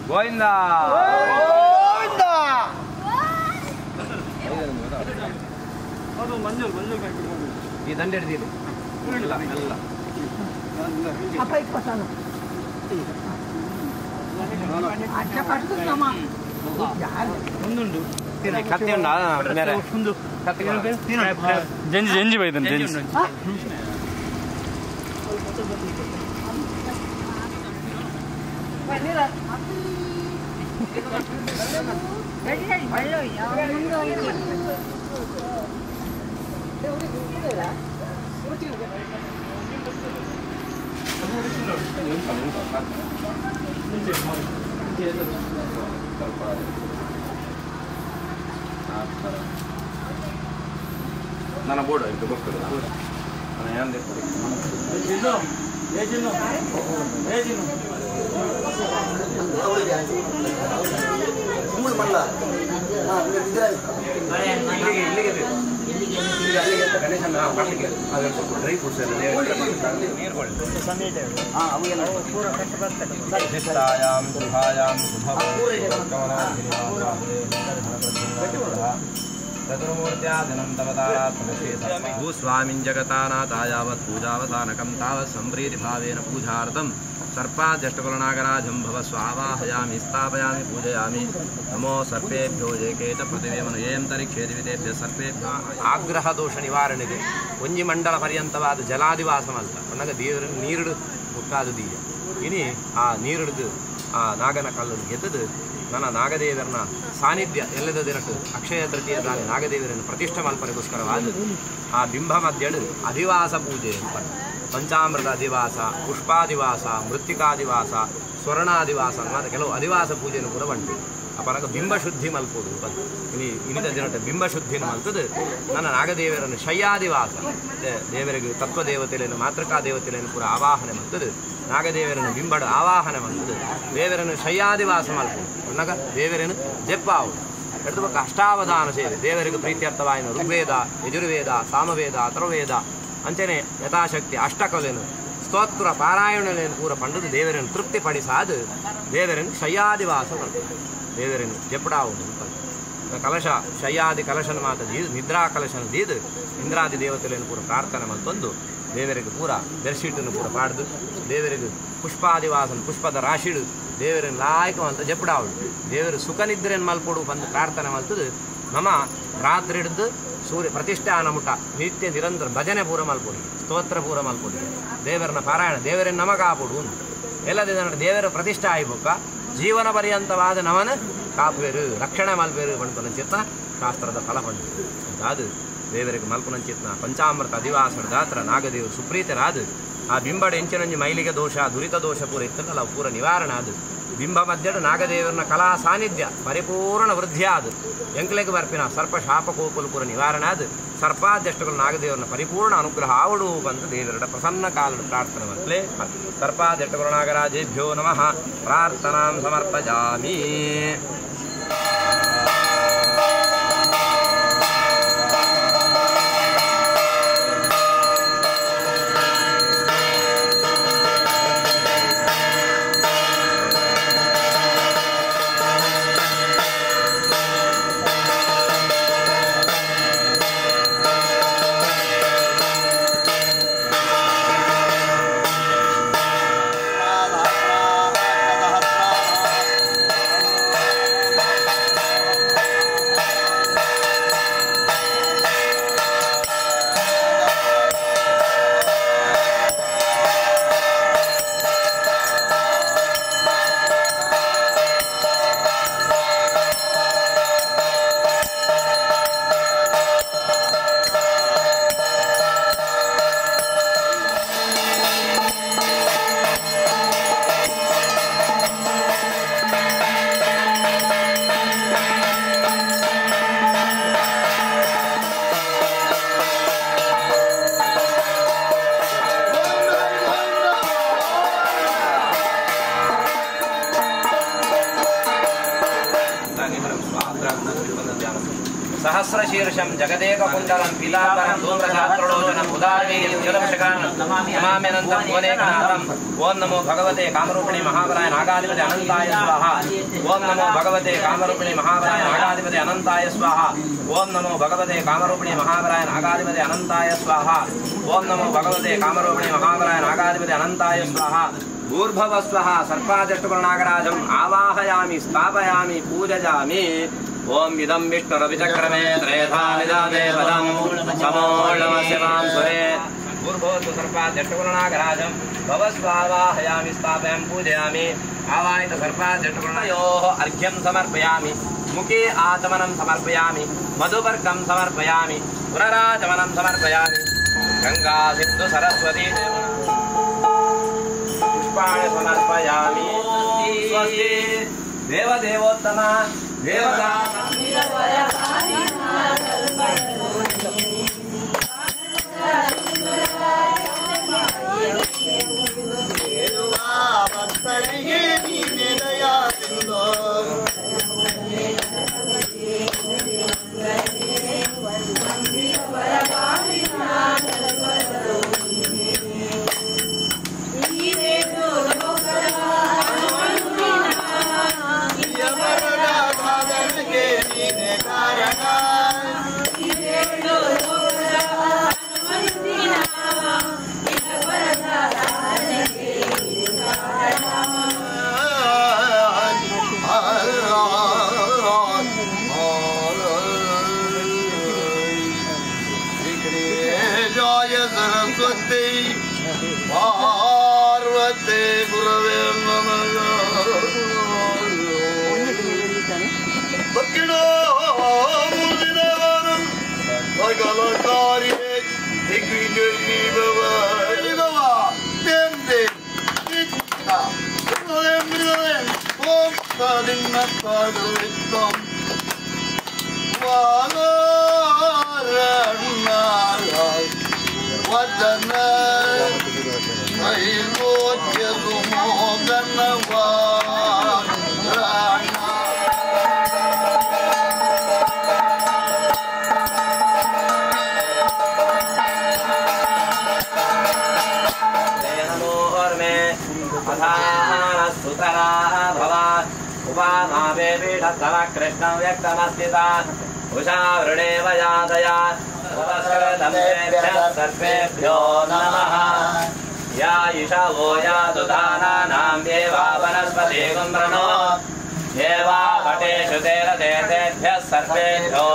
ಗೋವಿಂದ ಅದು ಮಂಜೂರು ಈ ದಂಡೆ ಹಿಡಿದಿದೆ ಇಲ್ಲ ಎಲ್ಲ ಒಂದುಂಟು ಕತ್ತಿ ಉಂಡ ಬೇರೆ ಜಂಜಿ ಜಂಜಿ ಬೈತಾನೆ ಜಂಜಿ ನನ್ನ ಬೋರ್ಡ್ ಇದು ಗೊತ್ತಿಲ್ಲ ನಾನು ಏನು ಗಣೇಶನ ಮಾಡಲಿಕ್ಕೆ ಅದನ್ನು ಸ್ವಲ್ಪ ಡ್ರೈ ಫ್ರೂಟ್ಸ್ ಎಲ್ಲ ನೀರುಗಳು भूस्वामिन् जगतानाथायावत् पूजावसानकं तावत् सम्प्रीतिभावेन पूजार्थं सर्पाद्यष्टकुलनागराजं भव स्वावाहयामि स्थापयामि पूजयामि नमो सर्पेभ्यो ಏಕೇತ ಪೃಥಿವ್ಯಮನುಯೇಂತರಿಕ್ಷೇ ದಿವಿತೆಭ್ಯ ಸರ್ಪೇಭ್ಯ ಆಗ್ರಹ ದೋಷ ನಿವಾರಣೆಗೆ ಒಂಜಿ ಮಂಡಲ ಪರ್ಯಂತವಾದ ಜಲಾದಿವಾಸಮಂತ ಒನ್ನಗ ದೇವರ ನೀರುಡು ಮುಟ್ಟಾದ ದೀಯ ಇನಿ ಆ ನೀರುಡ್ದು ಆ ನಾಗನ ಕಲ್ಲನ್ನು ಗೆದ್ದದು ನನ್ನ ನಾಗದೇವರನ ಸಾನ್ನಿಧ್ಯ ಎಲ್ಲದ ದಿನಟ್ಟು ಅಕ್ಷಯ ತೃತೀಯ ದಾನಿ ನಾಗದೇವರನ್ನು ಪ್ರತಿಷ್ಠೆ ಮಲ್ಪನೆಗೋಸ್ಕರವಾದ ಆ ಬಿಂಬ ಮಧ್ಯಡು ಅಧಿವಾಸ ಪೂಜೆ ಅಂತ ಪಂಚಾಮೃತ ಅಧಿವಾಸ ಪುಷ್ಪಾದಿವಾಸ ಮೃತ್ತಿಕಾದಿವಾಸ ಸ್ವರ್ಣಾದಿವಾಸ ಅನ್ನೋದು ಕೆಲವು ಅಧಿವಾಸ ಪೂಜೆಯನ್ನು ಕೂಡ ಬಂಟು ಅಪರಾಗ ಬಿಂಬಶುದ್ಧಿ ಮಲ್ಪೋದು ಬಂತು ಇನಿದ ದಿನಟ ಬಿಂಬಶುದ್ಧಿನ ಮಲ್ತದು ನನ್ನ ನಾಗದೇವರನ್ನು ಶಯ್ಯಾದಿವಾಸ ದೇವರಿಗೆ ತತ್ವದೇವತೆಯನ್ನು ಮಾತೃಕಾ ದೇವತೆಯನ್ನು ಪೂರ ಆವಾಹನೆ ಮಲ್ತದು ನಾಗದೇವರನ್ನು ಬಿಂಬಡು ಆವಾಹನೆ ಮಲ್ತದು ದೇವರನ್ನು ಶಯ್ಯಾದಿವಾಸ ಮಲ್ಪೋದು ಅನ್ನಗ ದೇವರನ್ನು ಜೆಪ್ಪಾವು ಎಡ್ದು ಬಕ್ಕ ಅಷ್ಟಾವಧಾನ ಸೇರಿ ದೇವರಿಗೆ ಪ್ರೀತ್ಯರ್ಥವಾಯಿನ ಋಗ್ವೇದ ಯಜುರ್ವೇದ ಸಾಮವೇದ ಅಥರ್ವವೇದ ಅಂಚನೆ ಯಥಾಶಕ್ತಿ ಅಷ್ಟಕಲೆಯನ್ನು ಸ್ತೋತ್ರ ಪಾರಾಯಣಗಳನ್ನು ಪೂರ ಪಂಡದು ದೇವರನ್ನು ತೃಪ್ತಿಪಡಿಸಾದು ದೇವರನ್ನು ಶಯ್ಯಾದಿವಾಸ ಮಲ್ಪದು ದೇವರನ್ನು ಜೆಪ್ಪಡಾವುದು ಕಲಶ ಶಯ್ಯಾದಿ ಕಲಶನ ಮಾತ ದೀದು ನಿದ್ರಾ ಕಲಶನ ದೀದು ಇಂದ್ರಾದಿ ದೇವತೆಗಳನ್ನು ಪೂರ ಪ್ರಾರ್ಥನೆ ಮತ್ತೊಂದು ದೇವರಿಗೆ ಪೂರ ಬೆರ್ಶೀಟನ್ನು ಪೂರ ಪಾಡ್ದು ದೇವರಿಗೆ ಪುಷ್ಪಾದಿವಾಸನ ಪುಷ್ಪದ ರಾಶಿಡು ದೇವರನ್ನು ಲಾಯಕ ಅಂತ ಜೆಪ್ಪಡಾವುದು ದೇವರು ಸುಖ ನಿದ್ರೆಯನ್ನು ಮಲ್ಪಡು ಬಂದು ಪ್ರಾರ್ಥನೆ ಮಲ್ತದು ನಮ್ಮ ರಾತ್ರಿ ಹಿಡಿದು ಸೂರ್ಯ ಪ್ರತಿಷ್ಠಾನ ಮುಟ ನಿತ್ಯ ನಿರಂತರ ಭಜನೆ ಪೂರ ಮಲ್ಪೊಡಿ ಸ್ತೋತ್ರ ಪೂರ ಮಲ್ಪೊಡಿ ದೇವರನ್ನ ಪಾರಾಯಣ ದೇವರನ್ನು ನಮಗಾಪುಡು ಎಲ್ಲದೇ ದೇವರ ಪ್ರತಿಷ್ಠೆ ಆಯ್ಬೇಕ ಜೀವನ ಪರ್ಯಂತವಾದ ನಮನ ಕಾಪುವೆರು ರಕ್ಷಣೆ ಮಲ್ಪೇರು ಬಂಡ್ಕೊಂಚಿತ್ನ ಶಾಸ್ತ್ರದ ಫಲ ಬಂಡು ಅದು ದೇವರಿಗೆ ಮಲ್ಪುನಂಚಿತ್ನ ಪಂಚಾಮೃತ ಅಧಿವಾಸನ ದಾತ್ರ ನಾಗದೇವರು ಸುಪ್ರೀತರಾದ ಆ ಬಿಂಬಡ ಎಂಚಿನಂಜಿ ಮೈಲಿಗೆ ದೋಷ ದುರಿತ ದೋಷ ಪೂರ ಇತ್ತಲ್ಲ ಅವು ಪೂರ ನಿವಾರಣೆ ಅದು ಬಿಂಬ ಮಧ್ಯಡು ನಾಗದೇವರನ್ನ ಕಲಾ ಸಾನ್ನಿಧ್ಯ ಪರಿಪೂರ್ಣ ವೃದ್ಧಿ ಆದು ಎಂಕ್ಲೆಗೆ ಬರ್ಪಿನ ಸರ್ಪ ಶಾಪ ಕೋಪಲು ಪೂರ ನಿವಾರಣೆ ಆದು ಸರ್ಪಾಧ್ಯಷ್ಟಗಳು ನಾಗದೇವರನ್ನ ಪರಿಪೂರ್ಣ ಅನುಗ್ರಹ ಆವಡು ಬಂದು ದೇವರ ಪ್ರಸನ್ನ ಕಾಲದ ಪ್ರಾರ್ಥನೆ ಮತ್ತಲೇ ಸರ್ಪಾಧ್ಯಷ್ಟಗಳು ನಾಗರಾಜೇಭ್ಯೋ ನಮಃ ಪ್ರಾರ್ಥನಾಂ ಸಮರ್ಪಯಾಮಿ. सहस्रशीर्षं जगदेककुण्डलं पीताम्बरं धूम्रगात्रोलोचनम् उदारवीर्यं जलमशकानं नमाम्यनन्तं भुवनेकनाथम् ओं नमो भगवते कामरूपिणी महाबलाय नागाधिपति अनंताय स्वाहा ओं नमो भगवते कामरूपिणी महाबलाय नागाधिपति अनंताय स्वाहा ओं नमो भगवते कामरूपिणी महाबलाय नागाधिपति अनंताय स्वाहा ओं नमो भगवते कामरूपिणी महाबलाय नागाधिपति अनंताय स्वाहा भूर्भुवस्वः सर्पादष्टपुरनागराजम् आवाहयामि स्थापयामि पूजयामि ओम इदं विष्णुरविचक्रमे त्रेधा निदाने पदं समोर्णमस्य मां सुरे भूर्भुवस्वः सर्पादष्टपुरनागराजम् भवस्वावाहयामि स्थापयामि पूजयामि आवाहित सर्पादष्टपुरनायोः अर्घ्यं समर्पयामि मुखे आचमनं समर्पयामि मधुपर्कं समर्पयामि पुनराचमनं समर्पयामि गंगा सिंधु सरस्वती पुष्पाणि समर्पयामि स्वस्ति देवदेवोत्तम देवता पार्वते गुरवे नमः दक्षिणो मुदिनवनं सकलकार्ये दिग्विजयी भव देव इच्छा ओम तदिन्नतदुत्तम वागरणाय वदन नैरोच्य सुमोदनवारणा सुतराः भवा उपामावे पीठस्तव कृष्णं व्यक्तमस्तिता उषावृणे वयादया सर्वेभ्यो नमः या ईशवो यातु दानानां देवा वनस्पति गुम्रणो देवा भटेषु तेरतेभ्यः सर्वेभ्यो